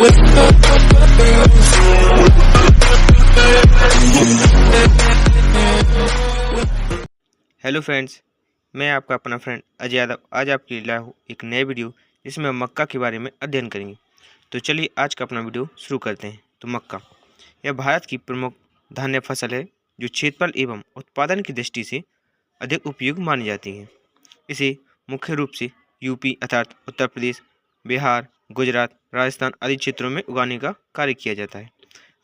Hello friends, मैं आपका अपना फ्रेंड अजय यादव आज आपके लिए लाया हूँ एक नए वीडियो जिसमें हम मक्का के बारे में अध्ययन करेंगे। तो चलिए आज का अपना वीडियो शुरू करते हैं। तो मक्का यह भारत की प्रमुख धान्य फसल है जो क्षेत्रफल एवं उत्पादन की दृष्टि से अधिक उपयोगी मानी जाती है। इसे मुख्य रूप से यूपी अर्थात उत्तर प्रदेश, बिहार, गुजरात, राजस्थान आदि क्षेत्रों में उगाने का कार्य किया जाता है।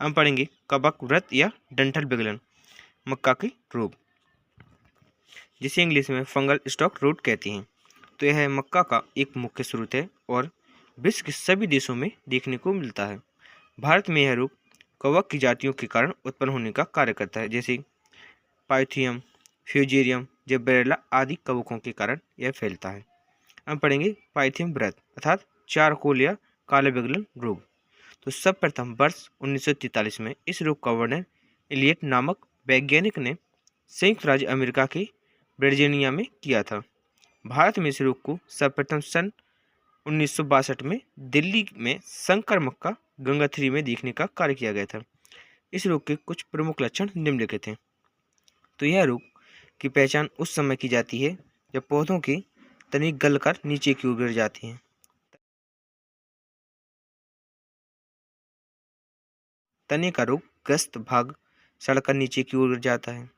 हम पढ़ेंगे कवक व्रत या डंठल विगलन मक्का के रोग, जिसे इंग्लिश में फंगल स्टॉक रूट कहती हैं। तो यह मक्का का एक मुख्य स्रोत है और विश्व के सभी देशों में देखने को मिलता है। भारत में यह रोग कवक की जातियों के कारण उत्पन्न होने का कार्य करता है, जैसे पाइथियम, फ्यूजेरियम, जेबरेला आदि कवकों के कारण यह फैलता है। हम पढ़ेंगे पाइथियम व्रत अर्थात चारकोल या काले विगलन रोग। तो सर्वप्रथम वर्ष 1943 में इस रोग का वर्णन एलियट नामक वैज्ञानिक ने संयुक्त राज्य अमेरिका के वर्जीनिया में किया था। भारत में इस रोग को सर्वप्रथम सन 1962 में दिल्ली में संकर मक्का गंगा3 में देखने का कार्य किया गया था। इस रोग के कुछ प्रमुख लक्षण निम्नलिखित हैं। तो यह रोग की पहचान उस समय की जाती है जब पौधों की तनी गलकर नीचे की ओर गिर जाती हैं। तने का रोग ग्रस्त भाग सड़कर नीचे की ओर गिर जाता है।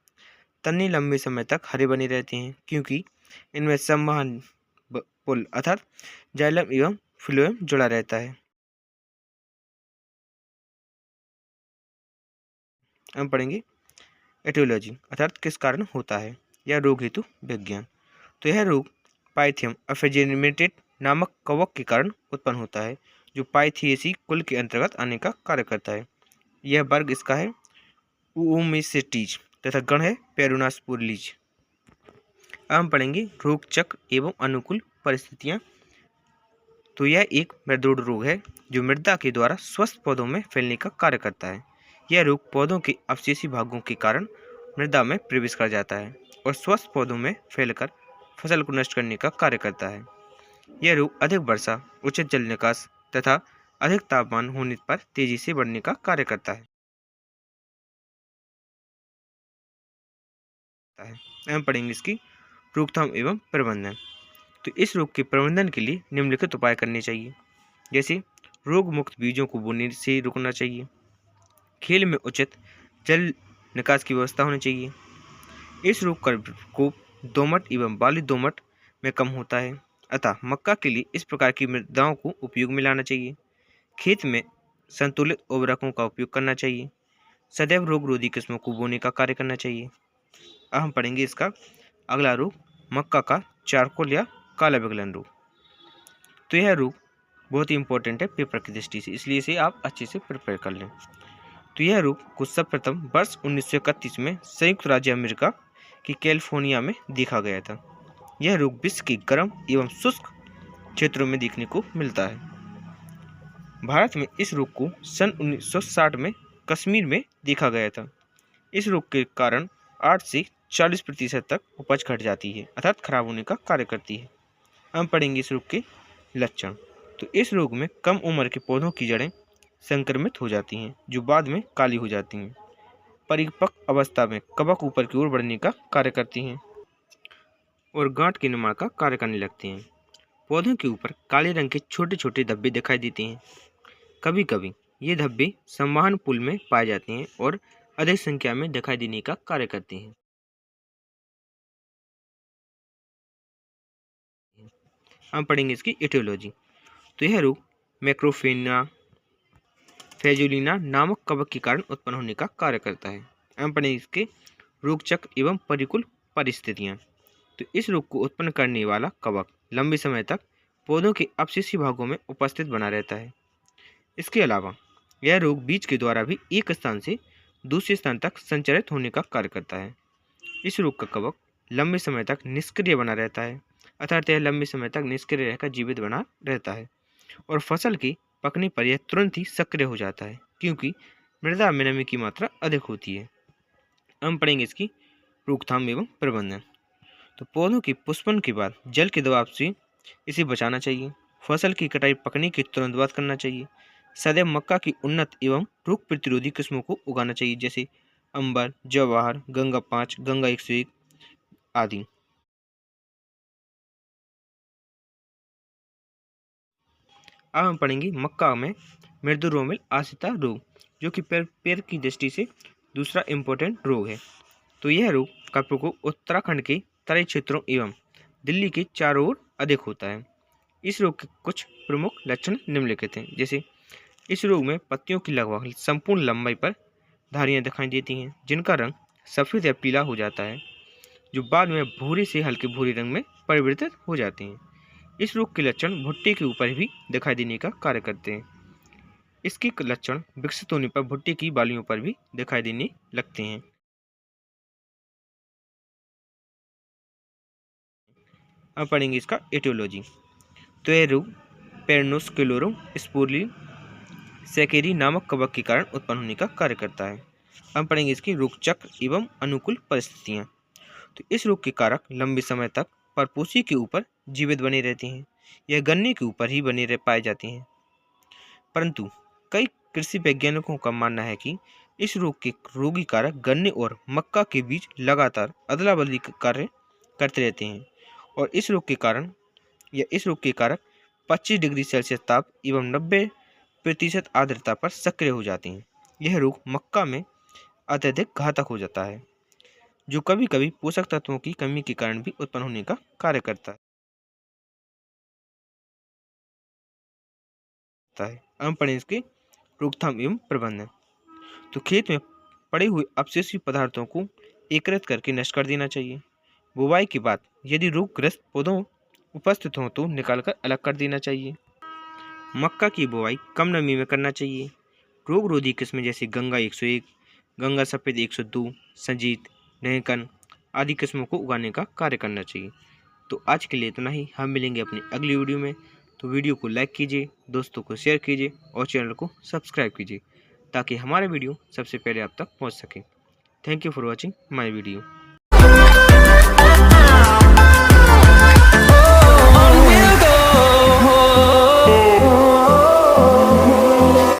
तने लंबे समय तक हरे बने रहते हैं क्योंकि इनमें संवहन पुल अर्थात जाइलम एवं फ्लोएम जुड़ा रहता है। हम पढ़ेंगे एटियोलॉजी अर्थात किस कारण होता है या रोग हेतु विज्ञान। तो यह रोग पाइथियम अफेजिनेटेड नामक कवक के कारण उत्पन्न होता है जो पाइथिएसी कुल के अंतर्गत आने का कार्य करता है। यह वर्ग इसका है ऊओमेसेटीज तथा गण है पेरोनास्पुरलीज। हम पढ़ेंगे रोग चक्र एवं अनुकूल परिस्थितियां। तो यह एक मृदुड रोग है जो मृदा के द्वारा स्वस्थ पौधों में फैलने का कार्य करता है। यह रोग पौधों के अवशेषी भागों के कारण मृदा में प्रवेश कर जाता है और स्वस्थ पौधों में फैलकर फसल को नष्ट करने का कार्य करता है। यह रोग अधिक वर्षा, उचित जल निकास तथा अधिक तापमान होने पर तेजी से बढ़ने का कार्य करता है। हम पढ़ेंगे इसकी रोकथाम एवं प्रबंधन। तो इस रोग के प्रबंधन के लिए निम्नलिखित उपाय करने चाहिए, जैसे रोग मुक्त बीजों को बोने से रोकना चाहिए, खेल में उचित जल निकास की व्यवस्था होनी चाहिए। इस रोग का प्रकोप दोमट एवं बाली दोमट में कम होता है, अतः मक्का के लिए इस प्रकार की मृदाओं को उपयोग में लाना चाहिए। खेत में संतुलित उर्वरकों का उपयोग करना चाहिए। सदैव रोग रोधी किस्मों को बोने का कार्य करना चाहिए। अब हम पढ़ेंगे इसका अगला रोग मक्का का चारकोल या काला विगलन रोग। तो यह रोग बहुत ही इंपॉर्टेंट है पेपर की दृष्टि से, इसलिए इसे आप अच्छे से प्रिपेयर कर लें। तो यह रोग को सर्वप्रथम वर्ष 1931 में संयुक्त राज्य अमेरिका की कैलिफोर्निया में देखा गया था। यह रोग विश्व के गर्म एवं शुष्क क्षेत्रों में देखने को मिलता है। भारत में इस रोग को सन 1960 में कश्मीर में देखा गया था। इस रोग के कारण 8 से 40% तक उपज घट जाती है अर्थात खराब होने का कार्य करती है। हम पढ़ेंगे इस रोग के लक्षण। तो इस रोग में कम उम्र के पौधों की जड़ें संक्रमित हो जाती हैं जो बाद में काली हो जाती हैं। परिपक्व अवस्था में कवक ऊपर की ओर बढ़ने का कार्य करती हैं और गांठ के निर्माण का कार्य करने लगते हैं। पौधों के ऊपर काले रंग के छोटे छोटे धब्बे दिखाई देते हैं। कभी कभी ये धब्बे संवहन पुल में पाए जाते हैं और अधिक संख्या में दिखाई देने का कार्य करते हैं। हम पढ़ेंगे इसकी एटियोलॉजी। तो यह रोग मैक्रोफेना फेजुलिना नामक कवक के कारण उत्पन्न होने का कार्य करता है। हम पढ़ेंगे इसके रोग चक्र एवं प्रतिकूल परिस्थितियां। तो इस रोग को उत्पन्न करने वाला कवक लंबे समय तक पौधों के अवशेषी भागों में उपस्थित बना रहता है। इसके अलावा यह रोग बीज के द्वारा भी एक स्थान से दूसरे स्थान तक संचरित होने का कार्य करता है। इस रोग का कवक लंबे समय तक निष्क्रिय बना रहता है, अर्थात यह लंबे समय तक निष्क्रिय रहकर जीवित बना रहता है और फसल की पकने पर यह तुरंत ही सक्रिय हो जाता है क्योंकि मृदा में नमी की मात्रा अधिक होती है। हम पढ़ेंगे इसकी रोकथाम एवं प्रबंधन। तो पौधों की पुष्पन के बाद जल के दबाव से इसे बचाना चाहिए। फसल की कटाई पकने के तुरंत बाद करना चाहिए। सदैव मक्का की उन्नत एवं रोग प्रतिरोधी किस्मों को उगाना चाहिए, जैसे अंबर, जवाहर, गंगा 5, गंगा 101 आदि। अब हम पढ़ेंगे मक्का में मृदु रोमिल आश्रिता रोग, जो कि पैर की दृष्टि से दूसरा इम्पोर्टेंट रोग है। तो यह रोग का प्रकोप उत्तराखंड के तराई क्षेत्रों एवं दिल्ली के चारों ओर अधिक होता है। इस रोग के कुछ प्रमुख लक्षण निम्नलिखित हैं, जैसे इस रोग में पत्तियों की लगभग संपूर्ण लंबाई पर धारियां दिखाई देती हैं, जिनका रंग सफ़ेद या पीला हो जाता है, जो बाद में भूरे से हल्के भूरे रंग में परिवर्तित हो जाते हैं। इस रोग के लक्षण भुट्टे के ऊपर भी दिखाई देने का कार्य करते हैं। इसके लक्षण विकसित होने पर भुट्टे की बालियों पर भी दिखाई देने लगते हैं। अब पढ़ेंगे इसका एटियोलॉजी। तो यह रोग पेरनोस्क्लेरोम स्पोर्ली सैकेरी नामक कवक के कारण उत्पन्न होने का कार्य करता है। अब पढ़ेंगे इसकी रोग चक्र एवं अनुकूल परिस्थितियाँ। तो इस रोग के कारक लंबे समय तक परपोषी के ऊपर जीवित बने रहते हैं। यह गन्ने के ऊपर ही बने रह पाए जाते हैं, परंतु कई कृषि वैज्ञानिकों का मानना है कि इस रोग के रोगी कारक गन्ने और मक्का के बीच लगातार अदला बदली कार्य करते रहते हैं, और इस रोग के कारक 25 डिग्री सेल्सियस ताप एवं 90% आर्द्रता पर सक्रिय हो जाते हैं। यह रोग मक्का में अत्यधिक घातक हो जाता है, जो कभी कभी पोषक तत्वों की कमी के कारण भी उत्पन्न होने का कार्य करता है। हम पढ़ें इसके रोकथाम एवं प्रबंधन। तो खेत में पड़े हुए अपशिष्ट पदार्थों को एकत्रित करके नष्ट कर देना चाहिए। बुवाई के बाद यदि रोगग्रस्त पौधों उपस्थित हों तो निकालकर अलग कर देना चाहिए। मक्का की बुवाई कम नमी में करना चाहिए। रोग रोधी किस्में जैसे गंगा 101, गंगा सफ़ेद 102, संजीत, ढेंकन आदि किस्मों को उगाने का कार्य करना चाहिए। तो आज के लिए इतना ही। हम मिलेंगे अपनी अगली वीडियो में। तो वीडियो को लाइक कीजिए, दोस्तों को शेयर कीजिए और चैनल को सब्सक्राइब कीजिए, ताकि हमारा वीडियो सबसे पहले आप तक पहुंच सके। Thank you for watching my video.